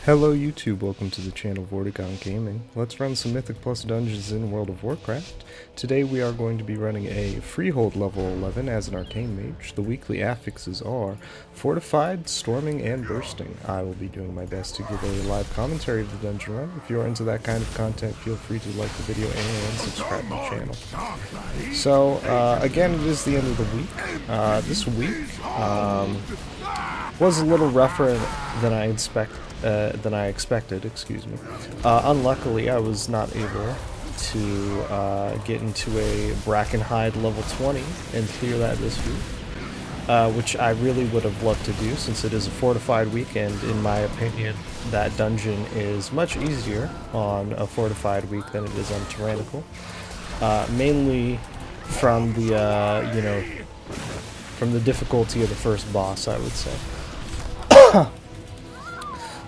Hello YouTube, welcome to the channel Vorticon Gaming. Let's run some Mythic Plus dungeons in World of Warcraft. Today we are going to be running a Freehold level 11 as an Arcane Mage. The weekly affixes are Fortified, Storming, and Bursting. I will be doing my best to give a live commentary of the dungeon run. If you are into that kind of content, feel free to like the video and subscribe to the channel. So, again, it is the end of the week. This week was a little rougher than I expected, excuse me. Unluckily, I was not able to get into a Brackenhide level 20 and clear that this week, which I really would have loved to do since it is a fortified week, and in my opinion, that dungeon is much easier on a fortified week than it is on Tyrannical. Mainly from the, from the difficulty of the first boss, I would say.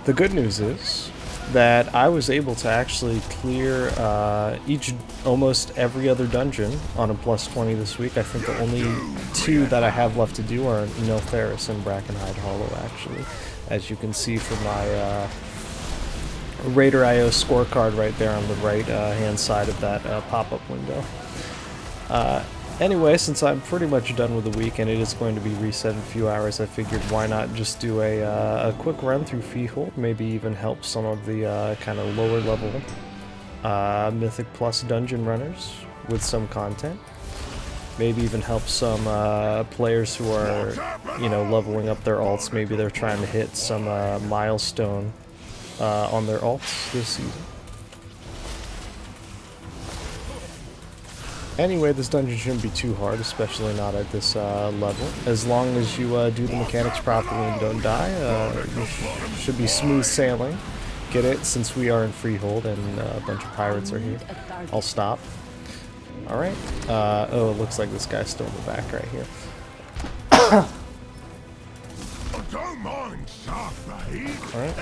The good news is that I was able to actually clear almost every other dungeon on a plus 20 this week. I think the only two that I have left to do are Niltharis and Brackenhide Hollow, actually. As you can see from my Raider.io scorecard right there on the right hand side of that pop-up window. Anyway, since I'm pretty much done with the week and it is going to be reset in a few hours, I figured why not just do a quick run through Freehold, maybe even help some of the kind of lower level Mythic Plus dungeon runners with some content. Maybe even help some players who are, leveling up their alts. Maybe they're trying to hit some milestone on their alts this season. Anyway, this dungeon shouldn't be too hard, especially not at this level. As long as you do the mechanics properly and don't die, you should be smooth sailing. Get it? Since we are in Freehold and a bunch of pirates are here. I'll stop. Alright. Oh, it looks like this guy's still in the back right here. Alright.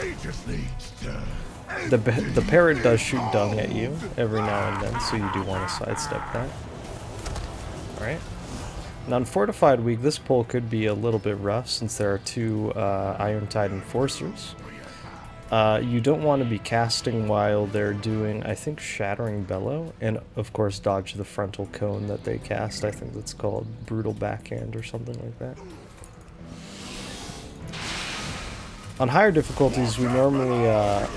The parrot does shoot dung at you every now and then, so you do want to sidestep that. Alright. Now in Fortified Week, this pull could be a little bit rough since there are two Irontide Enforcers. You don't want to be casting while they're doing, I think, Shattering Bellow, and of course dodge the frontal cone that they cast. I think that's called Brutal Backhand or something like that. On higher difficulties, we normally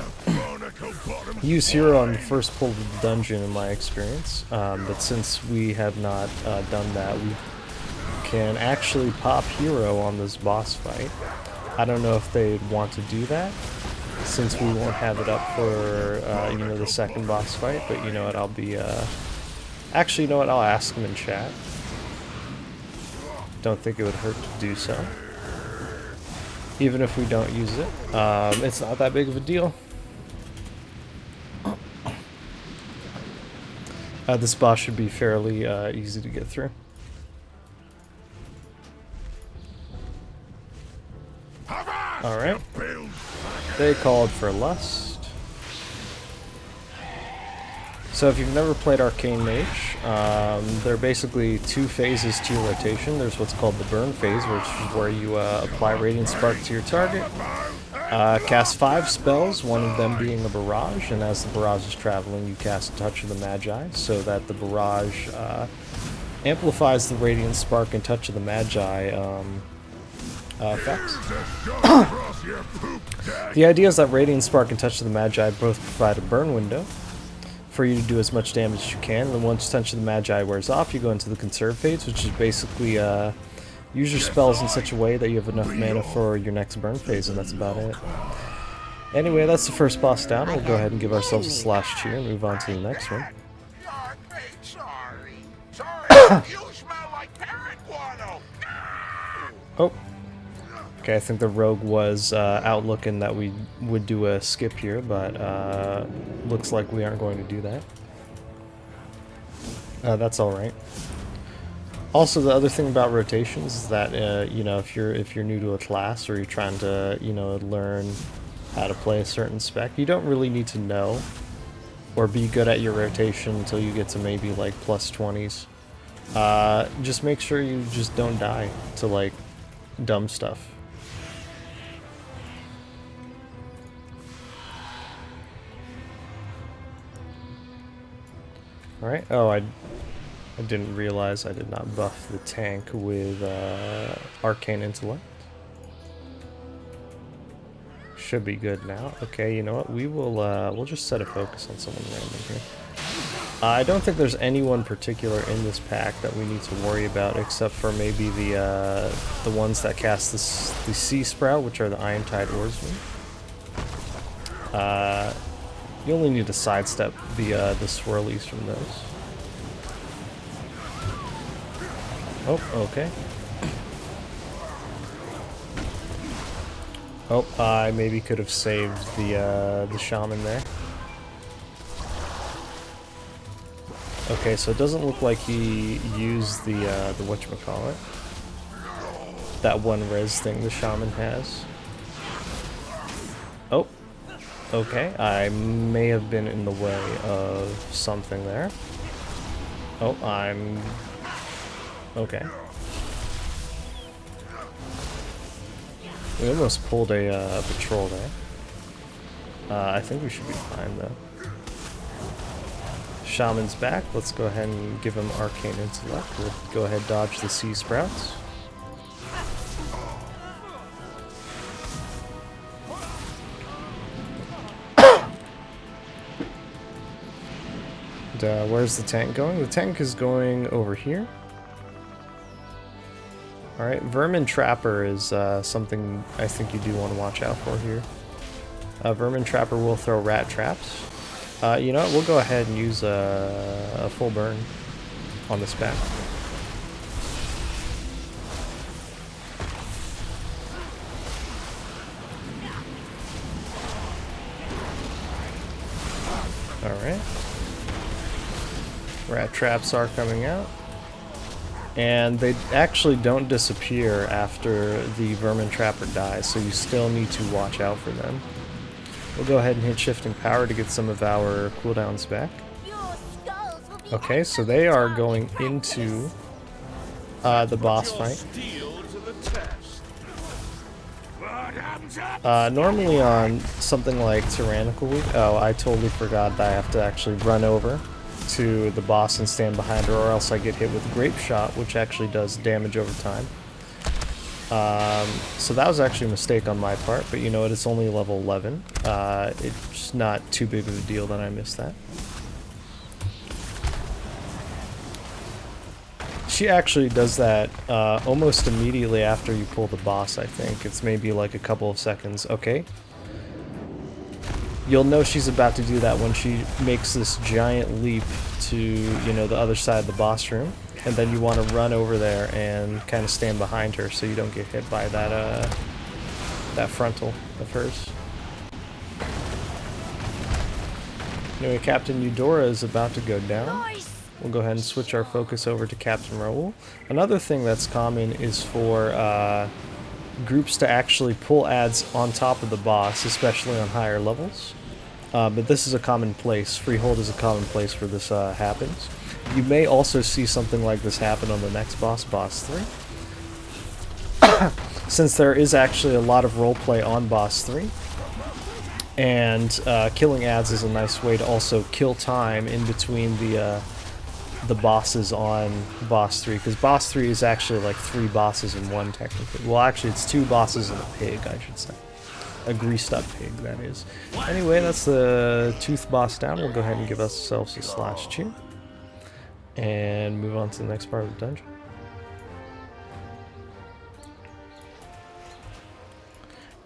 use Hero on the first pull of the dungeon in my experience, but since we have not done that, we can actually pop Hero on this boss fight. I don't know if they'd want to do that, since we won't have it up for, the second boss fight, but you know what, I'll be, actually, you know what, I'll ask them in chat. Don't think it would hurt to do so. Even if we don't use it, it's not that big of a deal. This boss should be fairly easy to get through. Alright. They called for Lust. So if you've never played Arcane Mage, there are basically two phases to your rotation. There's what's called the Burn phase, which is where you apply Radiant Spark to your target. Cast 5 spells, one of them being a barrage, and as the barrage is traveling, you cast Touch of the Magi, so that the barrage amplifies the Radiant Spark and Touch of the Magi effects. The idea is that Radiant Spark and Touch of the Magi both provide a burn window for you to do as much damage as you can, and then once Touch of the Magi wears off, you go into the Conserve phase, which is basically use your spells in such a way that you have enough mana for your next burn phase, and that's about it. Anyway, that's the first boss down. We'll go ahead and give ourselves a slash cheer and move on to the next one. Oh. Okay, I think the rogue was out looking that we would do a skip here, but looks like we aren't going to do that. That's alright. Also, the other thing about rotations is that, if you're new to a class or you're trying to, learn how to play a certain spec, you don't really need to know or be good at your rotation until you get to maybe, like, plus 20s. Just make sure you just don't die to, like, dumb stuff. Alright, oh, I didn't realize I did not buff the tank with Arcane Intellect. Should be good now. Okay, you know what? We'll just set a focus on someone random here. I don't think there's anyone particular in this pack that we need to worry about, except for maybe the ones that cast the Sea Sprout, which are the Iron-Tide Oarsmen. You only need to sidestep the swirlies from those. Oh, okay. Oh, I maybe could have saved the shaman there. Okay, so it doesn't look like he used the whatchamacallit. That one res thing the shaman has. Oh, okay. I may have been in the way of something there. Oh, I'm... okay. We almost pulled a patrol there. I think we should be fine though. Shaman's back. Let's go ahead and give him Arcane Intellect. We'll go ahead and dodge the Sea Sprouts. And, where's the tank going? The tank is going over here. Alright, Vermin Trapper is something I think you do want to watch out for here. Vermin Trapper will throw rat traps. You know what, we'll go ahead and use a full burn on this back. Alright. Rat traps are coming out. And they actually don't disappear after the Vermin Trapper dies, so you still need to watch out for them. We'll go ahead and hit Shifting Power to get some of our cooldowns back. Okay, so they are going into the boss fight. Normally on something like Tyrannical Week, oh, I totally forgot that I have to actually run over to the boss and stand behind her, or else I get hit with Grape Shot, which actually does damage over time. So that was actually a mistake on my part, but you know what, it's only level 11. It's not too big of a deal that I missed that. She actually does that almost immediately after you pull the boss, I think. It's maybe like a couple of seconds. Okay. You'll know she's about to do that when she makes this giant leap to, you know, the other side of the boss room. And then you want to run over there and kind of stand behind her so you don't get hit by that, that frontal of hers. Anyway, Captain Eudora is about to go down. We'll go ahead and switch our focus over to Captain Raoul. Another thing that's common is for groups to actually pull ads on top of the boss, especially on higher levels. But this is a common place. Freehold is a common place where this happens. You may also see something like this happen on the next boss, Boss 3. Since there is actually a lot of roleplay on Boss 3. And killing ads is a nice way to also kill time in between the bosses on Boss 3, because Boss 3 is actually like 3 bosses in one, technically. Well, actually, it's 2 bosses and a pig, I should say. A greased up pig, that is. Anyway, that's the Tooth boss down. We'll go ahead and give ourselves a slash cheer. And move on to the next part of the dungeon.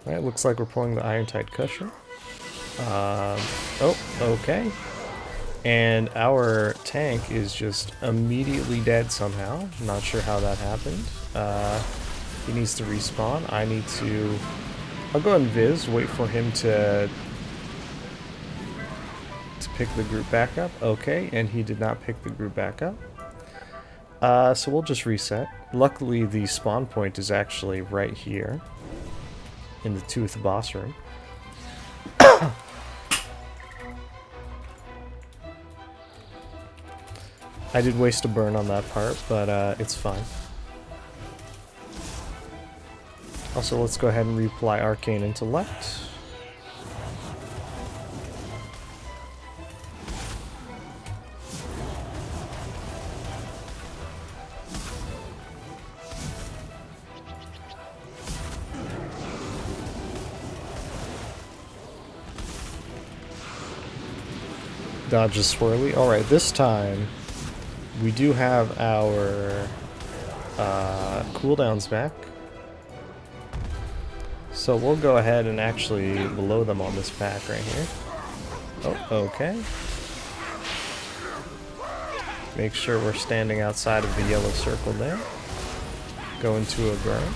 Alright, looks like we're pulling the Iron-Tide Cushion. Oh, okay. And our tank is just immediately dead somehow. Not sure how that happened. He needs to respawn. I need to... I'll go and Viz, wait for him to pick the group back up. Okay, and he did not pick the group back up. So we'll just reset. Luckily, the spawn point is actually right here in the Tooth boss room. I did waste a burn on that part, but it's fine. Also, let's go ahead and reapply Arcane Intellect. Dodge the swirly. Alright, this time we do have our cooldowns back. So we'll go ahead and actually blow them on this pack right here. Oh, okay. Make sure we're standing outside of the yellow circle there. Go into a burn.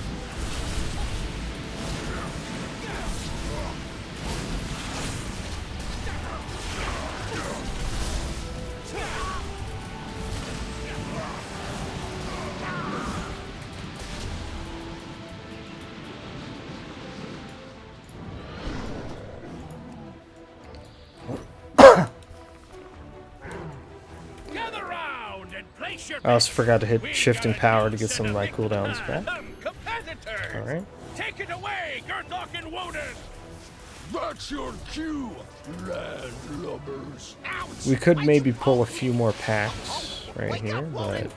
I also forgot to hit shifting power to get some of my cooldowns back. Alright. Take it away, Gurthok and Woden! That's your cue, landlubbers. We could maybe pull a few more packs right here, but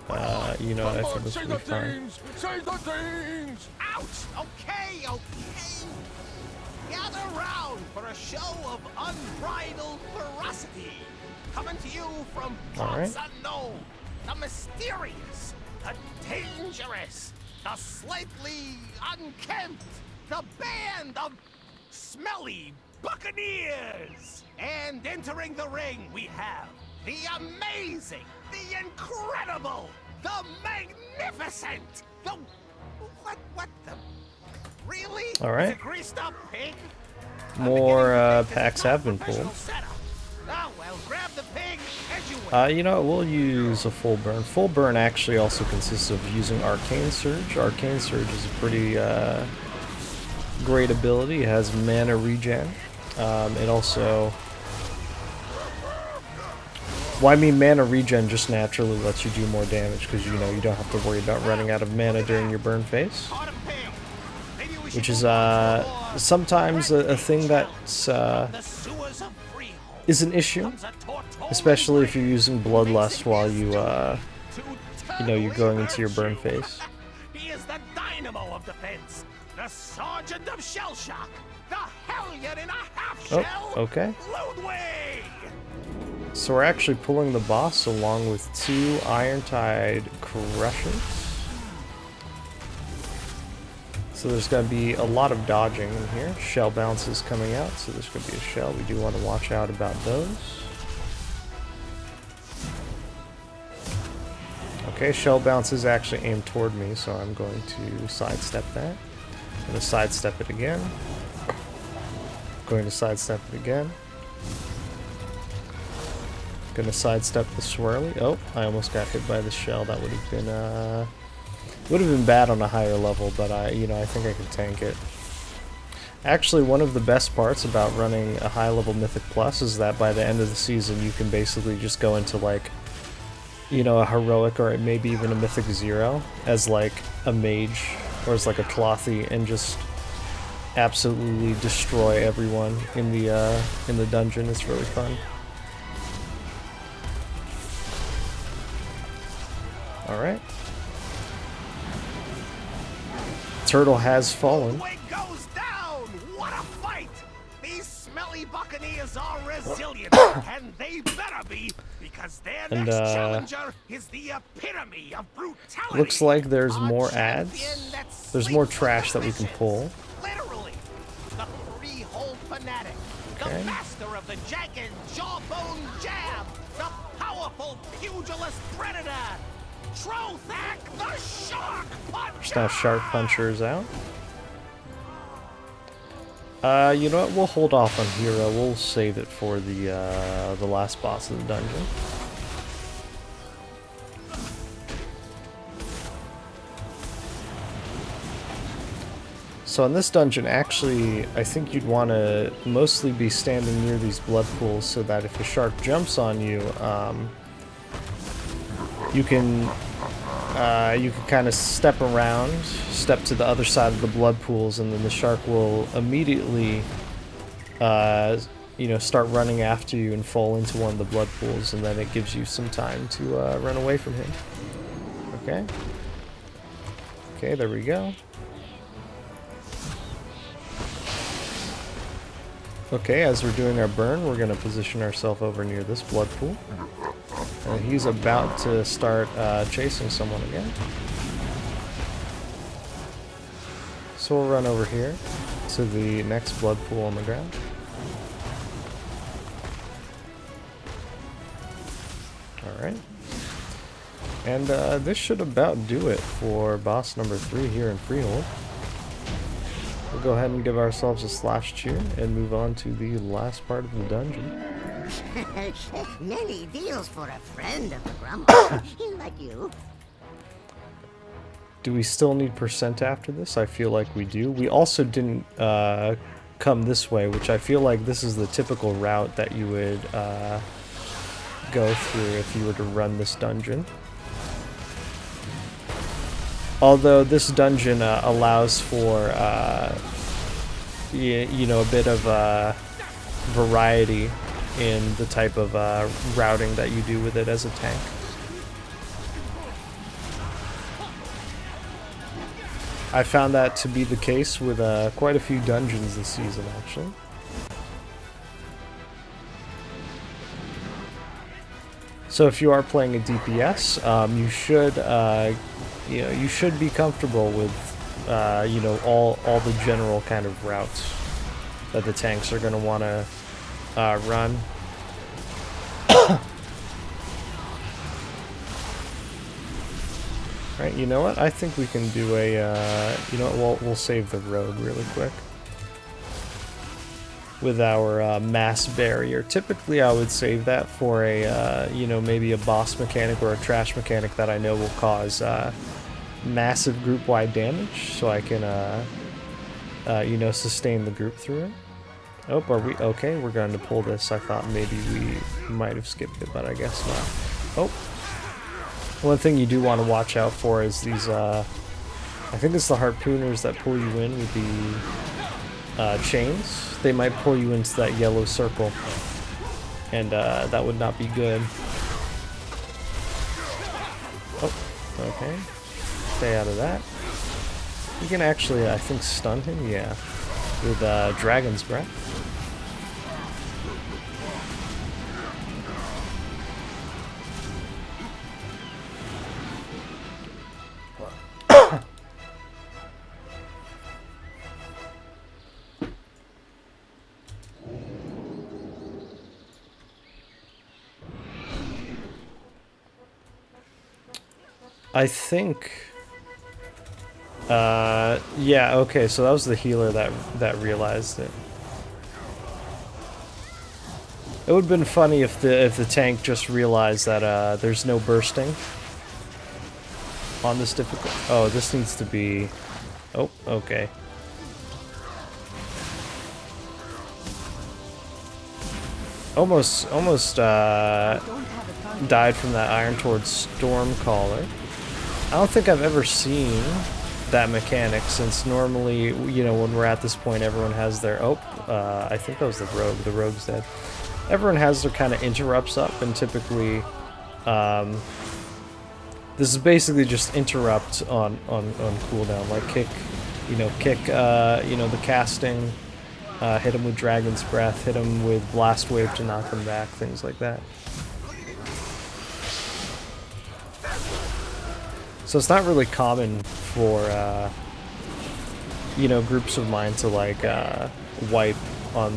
you know, I think this will be fine. Say the things! Ouch! Okay, okay. Gather round for a show of unbridled ferocity. Coming to you from parts unknown. The mysterious, the dangerous, the slightly unkempt, the band of smelly buccaneers. And entering the ring we have the amazing, the incredible, the magnificent, the... What the... Really? All right. Is it greased up pig? More packs have been pulled. Oh, well, grab the pig as you will. You know, we'll use a full burn. Full burn actually also consists of using Arcane Surge. Arcane Surge is a pretty great ability. It has mana regen. It also... Well, I mean, mana regen just naturally lets you do more damage because, you know, you don't have to worry about running out of mana during your burn phase. Which is sometimes a thing that's... is an issue, especially if you're using Bloodlust while you, you know, you're going into your burn phase. He is the dynamo of defense, the sergeant of shell shock, the hellion in a half shell. Oh, okay. Ludwig! So we're actually pulling the boss along with 2 Irontide Crushers. So there's going to be a lot of dodging in here. Shell bounces coming out, so there's going to be a shell. We do want to watch out about those. Okay, shell bounce is actually aimed toward me, so I'm going to sidestep that. I'm going to sidestep it again. Going to sidestep it again. Going to sidestep the swirly. Oh, I almost got hit by the shell. That would have been would have been bad on a higher level, but I think I could tank it. Actually, one of the best parts about running a high level Mythic Plus is that by the end of the season you can basically just go into, like, you know, a heroic or maybe even a Mythic 0 as like a mage or as like a Clothy and just absolutely destroy everyone in the dungeon. It's really fun. All right. Turtle has fallen. Goes down. What a fight! These smelly buccaneers are resilient, and they better be, because their next challenger is the epitome of brutality. Looks like there's more ads. There's more trash that we can pull. Literally, the 3-hole fanatic, the master of the jagged jawbone jab, the powerful pugilist predator. Trothak, the shark puncher! There's now Shark Punchers out. You know what? We'll hold off on Hero. We'll save it for the last boss of the dungeon. So in this dungeon, actually, I think you'd want to mostly be standing near these blood pools so that if a shark jumps on you, you can kind of step around, step to the other side of the blood pools, and then the shark will immediately, you know, start running after you and fall into one of the blood pools, and then it gives you some time to run away from him. Okay. Okay, there we go. Okay, as we're doing our burn, we're going to position ourselves over near this blood pool. And he's about to start chasing someone again. So we'll run over here to the next blood pool on the ground. Alright. And this should about do it for boss number 3 here in Freehold. We'll go ahead and give ourselves a slash cheer and move on to the last part of the dungeon. Many deals for a friend of the Grumble, like you. Do we still need percent after this? I feel like we do. We also didn't come this way, which I feel like this is the typical route that you would go through if you were to run this dungeon. Although this dungeon allows for, you know, a bit of variety in the type of routing that you do with it as a tank. I found that to be the case with quite a few dungeons this season, actually. So if you are playing a DPS, you should be comfortable with you know, all the general kind of routes that the tanks are going to want to run. Right, you know what? I think we can do a, you know what, we'll save the rogue really quick. With our mass barrier. Typically I would save that for a, you know, maybe a boss mechanic or a trash mechanic that I know will cause massive group-wide damage, so I can, you know, sustain the group through it. Oh, are we, okay, we're going to pull this. I thought maybe we might have skipped it, but I guess not. Oh. One thing you do want to watch out for is these, I think it's the harpooners that pull you in with the chains. They might pull you into that yellow circle, and that would not be good. Oh, okay. Stay out of that. You can actually, I think, stun him, yeah, with Dragon's Breath. I think, yeah, okay, so that was the healer that realized it. It would have been funny if the tank just realized that there's no bursting on this difficult. Oh, this needs to be. Oh, okay. Almost died from that Iron Toward Stormcaller. I don't think I've ever seen that mechanic, since normally, you know, when we're at this point, everyone has their... Oh, I think that was the rogue. The rogue's dead. Everyone has their kind of interrupts up, and typically, this is basically just interrupt on cooldown, like kick, you know, the casting, hit him with Dragon's Breath, hit him with Blast Wave to knock him back, things like that. So it's not really common for, you know, groups of mine to, like, wipe on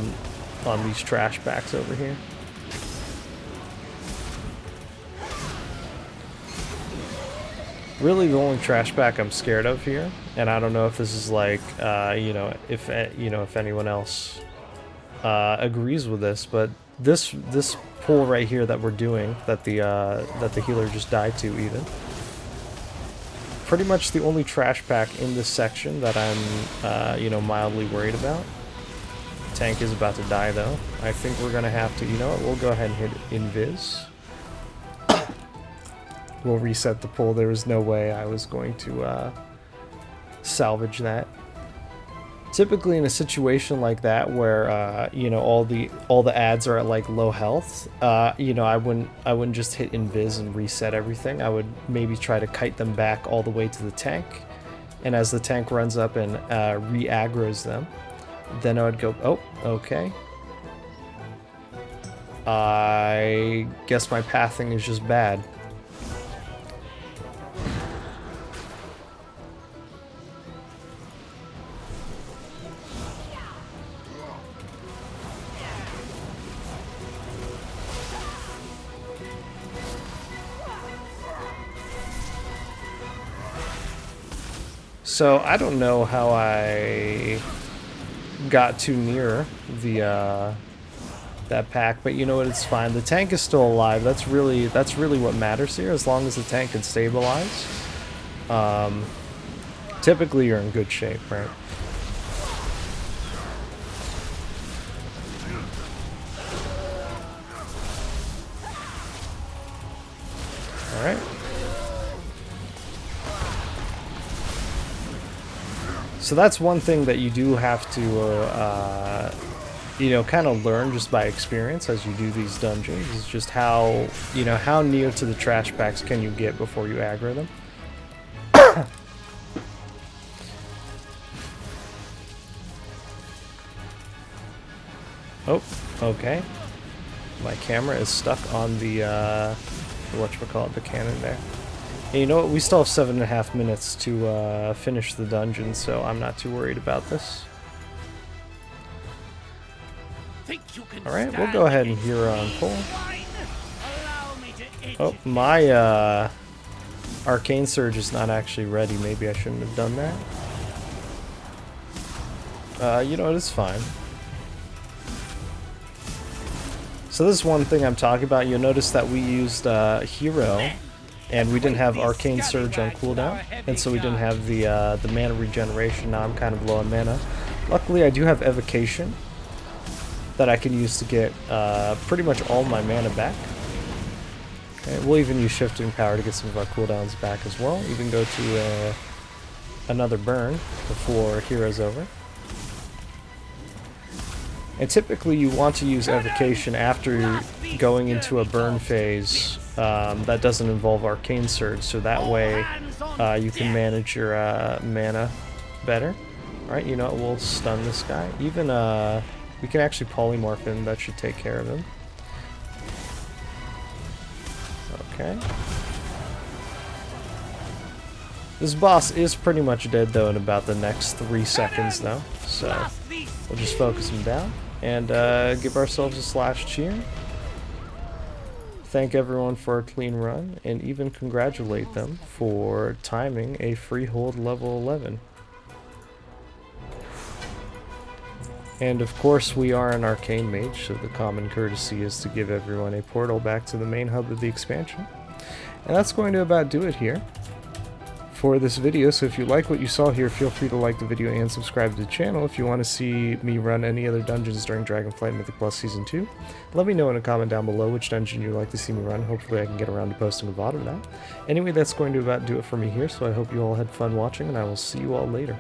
these trash packs over here. Really, the only trash pack I'm scared of here, and I don't know if this is like, you know, if anyone else agrees with this, but this pull right here that we're doing, that the healer just died to, even. Pretty much the only trash pack in this section that I'm, you know, mildly worried about. Tank is about to die, though. I think we're gonna have to, you know what, we'll go ahead and hit Invis. We'll reset the pull. There was no way I was going to salvage that. Typically in a situation like that where you know, all the ads are at like low health, you know, I wouldn't just hit Invis and reset everything. I would maybe try to kite them back all the way to the tank, and as the tank runs up and re-aggroes them, then I would go, oh, okay, I guess my pathing is just bad. So I don't know how I got too near the that pack, but you know what? It's fine. The tank is still alive. That's really what matters here. As long as the tank can stabilize, typically you're in good shape, right? All right. So that's one thing that you do have to, you know, kind of learn just by experience as you do these dungeons, is just how, you know, how near to the trash packs can you get before you aggro them. Oh, okay. My camera is stuck on the whatchamacallit, the cannon there. And you know what? We still have 7.5 minutes to finish the dungeon, so I'm not too worried about this. Alright, we'll go ahead and hero on pull. Oh, my Arcane Surge is not actually ready. Maybe I shouldn't have done that. You know what? It's fine. So this is one thing I'm talking about. You'll notice that we used hero, and we didn't have Arcane Surge on cooldown, and so we didn't have the mana regeneration. Now I'm kind of low on mana. Luckily, I do have Evocation that I can use to get pretty much all my mana back. Okay, we'll even use Shifting Power to get some of our cooldowns back as well. Even go to another burn before hero's over. And typically you want to use Evocation after going into a burn phase that doesn't involve Arcane Surge, so that way you can manage your mana better. Alright, you know what, we'll stun this guy. Even, we can actually polymorph him, that should take care of him. Okay. This boss is pretty much dead though in about the next 3 seconds though, so we'll just focus him down and give ourselves a slash cheer. Thank everyone for a clean run, and even congratulate them for timing a freehold level 11. And of course we are an arcane mage, so the common courtesy is to give everyone a portal back to the main hub of the expansion. And that's going to about do it here for this video. So if you like what you saw here, feel free to like the video and subscribe to the channel. If you want to see me run any other dungeons during Dragonflight Mythic Plus Season 2, let me know in a comment down below which dungeon you'd like to see me run. Hopefully I can get around to posting a VOD of that. Anyway, that's going to about do it for me here, so I hope you all had fun watching, and I will see you all later.